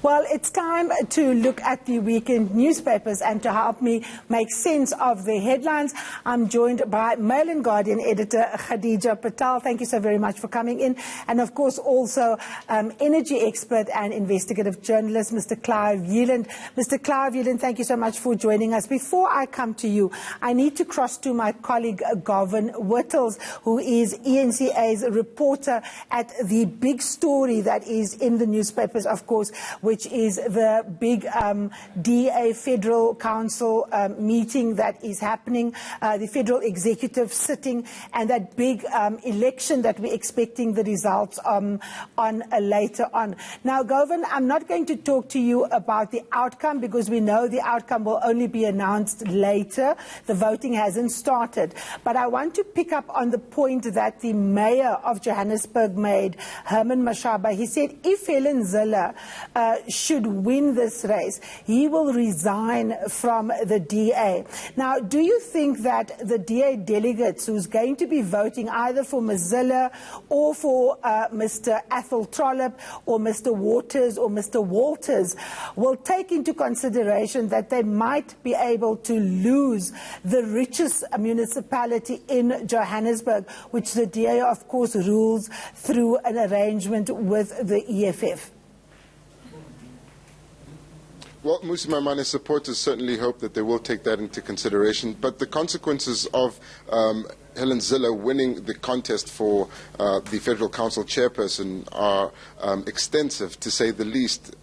Well, it's time to look at the weekend newspapers, and to help me make sense of the headlines, I'm joined by Mail and Guardian editor Khadija Patel. Thank you so very much for coming in. And of course also energy expert and investigative journalist Mr. Clive Yelland. Mr. Clive Yelland, thank you so much for joining us. Before I come to you, I need to cross to my colleague Govan Whittles, who is eNCA's reporter at the big story that is in the newspapers, of course, which is the big DA Federal Council meeting that is happening, the Federal Executive sitting, and that big election that we're expecting the results on later on. Now, Govan, I'm not going to talk to you about the outcome, because we know the outcome will only be announced later. The voting hasn't started. But I want to pick up on the point that the mayor of Johannesburg made, Herman Mashaba. He said if Helen Zille should win this race, he will resign from the DA. Now, do you think that the DA delegates who's going to be voting either for Ms. Zille or for Mr. Athol Trollip or Mr. Waters or Mr. Walters will take into consideration that they might be able to lose the richest municipality in Johannesburg, which the DA, of course, rules through an arrangement with the EFF? Well, Mmusi Maimane supporters certainly hope that they will take that into consideration, but the consequences of Helen Zille winning the contest for the Federal Council chairperson are extensive, to say the least.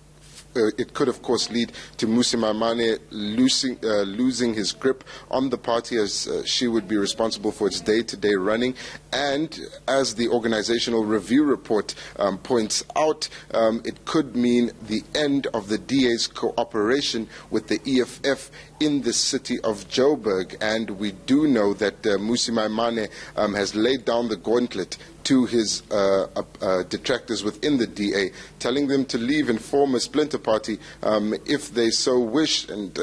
It could, of course, lead to Mmusi Maimane losing his grip on the party, as she would be responsible for its day-to-day running. And as the organizational review report points out, it could mean the end of the DA's cooperation with the EFF in the city of Joburg. And we do know that Mmusi Maimane has laid down the gauntlet to his detractors within the DA, telling them to leave and form a splinter party if they so wish. And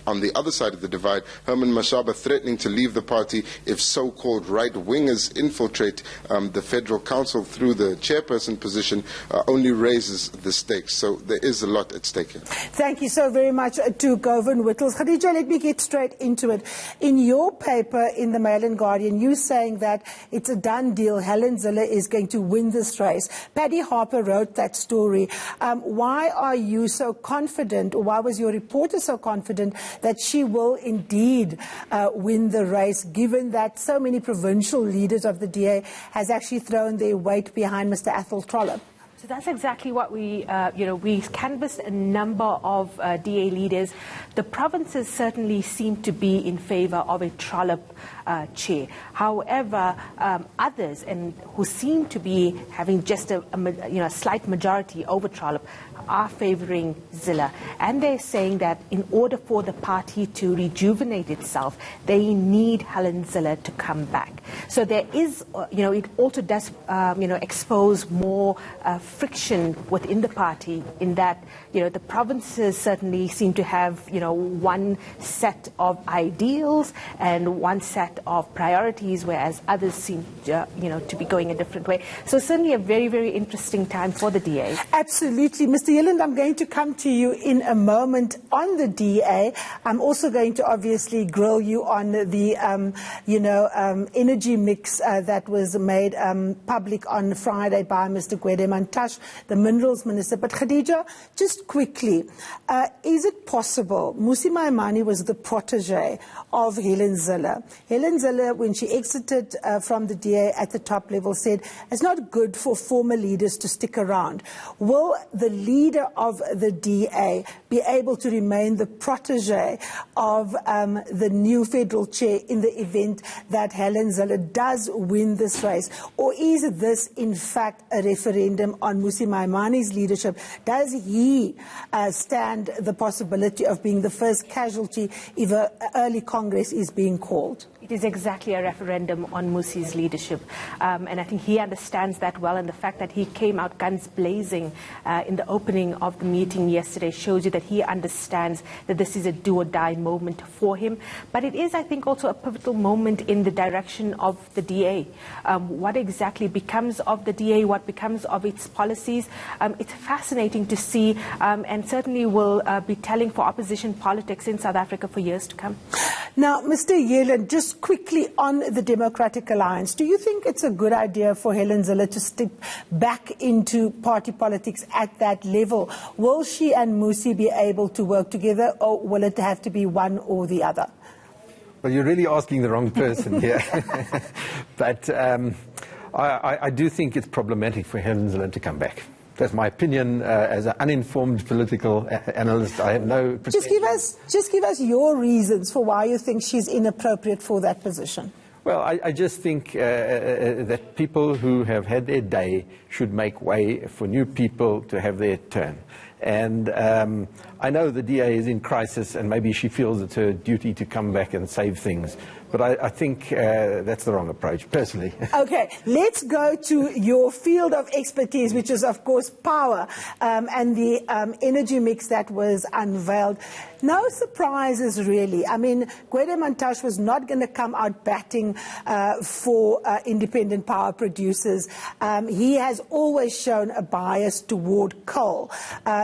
on the other side of the divide, Herman Mashaba threatening to leave the party if so-called right-wingers infiltrate the Federal Council through the chairperson position only raises the stakes. So there is a lot at stake here. Thank you so very much to Govan Whittles. Khadija, let me get straight into it. In your paper in the Mail and Guardian, you're saying that it's a done deal. Helen Zille is going to win this race. Paddy Harper wrote that story. Why are you so confident, or why was your reporter so confident that she will indeed win the race, given that so many provincial leaders of the DA has actually thrown their weight behind Mr. Athol Trollip? So that's exactly what we canvassed a number of DA leaders. The provinces certainly seem to be in favor of a Trollip chair. However, others, and who seem to be having just a slight majority over Trollip, are favouring Zille, and they're saying that in order for the party to rejuvenate itself, they need Helen Zille to come back. So there is, it also does, expose more friction within the party, in that, the provinces certainly seem to have, one set of ideals and one set of priorities, whereas others seem, to be going a different way. So certainly a very, very interesting time for the DA. Absolutely. Mr. Yelland, I'm going to come to you in a moment on the DA. I'm also going to obviously grill you on the, energy mix that was made public on Friday by Mr. Gwede Mantashe, the Minerals Minister. But Khadija, just quickly, is it possible Mmusi Maimane was the protege of Helen Zille? Helen Zille, when she exited from the DA at the top level, said it's not good for former leaders to stick around. Will the leader of the DA be able to remain the protege of the new federal chair in the event that Helen Zille does win this race? Or is this, in fact, a referendum on on Mmusi Maimani's leadership, does he stand the possibility of being the first casualty if an early Congress is being called? It is exactly a referendum on Mmusi's leadership, and I think he understands that well, and the fact that he came out guns blazing in the opening of the meeting yesterday shows you that he understands that this is a do-or-die moment for him. But it is, I think, also a pivotal moment in the direction of the DA. What exactly becomes of the DA, what becomes of its policies, it's fascinating to see, and certainly will be telling for opposition politics in South Africa for years to come. Now, Mr. Yelland, just quickly on the Democratic Alliance, do you think it's a good idea for Helen Zille to step back into party politics at that level? Will she and Mmusi be able to work together, or will it have to be one or the other? Well, you're really asking the wrong person here. But I do think it's problematic for Helen Zille to come back. That's my opinion as an uninformed political analyst. I have no... Just give us your reasons for why you think she's inappropriate for that position. Well, I just think that people who have had their day should make way for new people to have their turn. And I know the DA is in crisis, and maybe she feels it's her duty to come back and save things. But I think that's the wrong approach, personally. Okay, let's go to your field of expertise, which is, of course, power and the energy mix that was unveiled. No surprises, really. I mean, Gwede Mantashe was not going to come out batting for independent power producers. He has always shown a bias toward coal.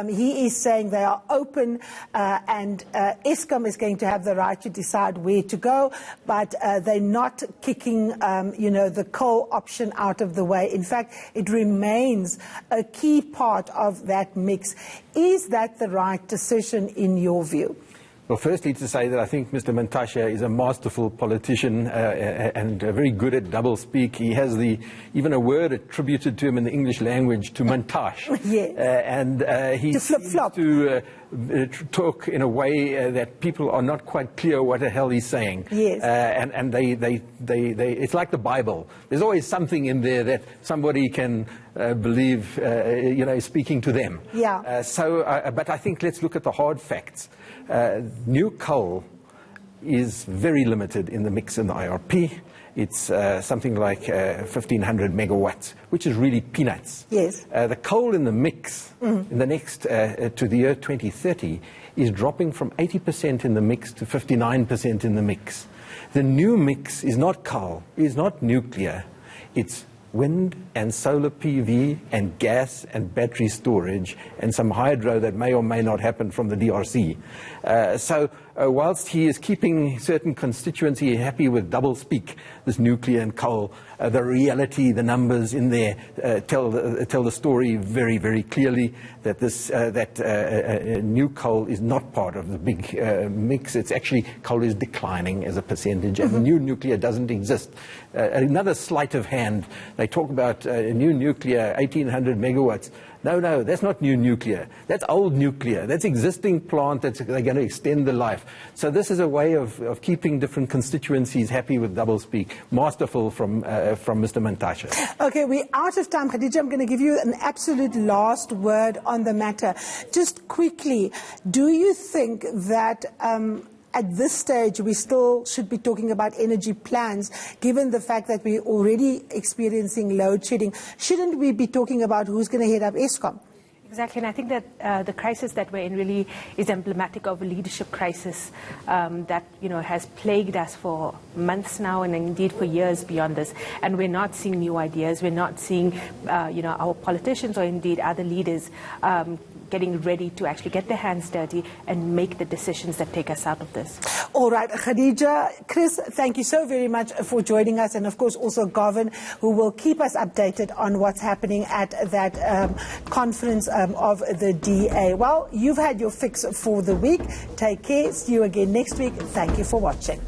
He is saying they are open and Eskom is going to have the right to decide where to go, but they're not kicking, the coal option out of the way. In fact, it remains a key part of that mix. Is that the right decision in your view? Well, firstly, to say that I think Mr. Mantashe is a masterful politician and very good at doublespeak. He has even a word attributed to him in the English language, to Mantashe. Yes. And he seems to talk in a way that people are not quite clear what the hell he's saying. Yes. And it's like the Bible. There's always something in there that somebody can believe, is speaking to them. Yeah. But I think let's look at the hard facts. New coal is very limited in the mix in the IRP. It's something like 1,500 megawatts, which is really peanuts. Yes. The coal in the mix in the next, to the year 2030, is dropping from 80% in the mix to 59% in the mix. The new mix is not coal, is not nuclear. It's wind and solar PV and gas and battery storage and some hydro that may or may not happen from the DRC. Whilst he is keeping certain constituency happy with double-speak, this nuclear and coal, the reality, the numbers in there tell the story very, very clearly that new coal is not part of the big mix. It's actually, coal is declining as a percentage, and new nuclear doesn't exist. Another sleight of hand, they talk about new nuclear, 1,800 megawatts. No, that's not new nuclear. That's old nuclear. That's existing plant that they're going to extend the life. So this is a way of keeping different constituencies happy with doublespeak. Masterful from Mr. Mantashe. Okay, we're out of time. Khadija, I'm going to give you an absolute last word on the matter. Just quickly, do you think that at this stage, we still should be talking about energy plans, given the fact that we're already experiencing load shedding? Shouldn't we be talking about who's going to head up Eskom? Exactly, and I think that the crisis that we're in really is emblematic of a leadership crisis that has plagued us for months now, and indeed for years beyond this. And we're not seeing new ideas. We're not seeing our politicians or indeed other leaders getting ready to actually get their hands dirty and make the decisions that take us out of this. All right, Khadija, Chris, thank you so very much for joining us, and of course also Govan, who will keep us updated on what's happening at that conference of the DA. Well, you've had your fix for the week. Take care. See you again next week. Thank you for watching.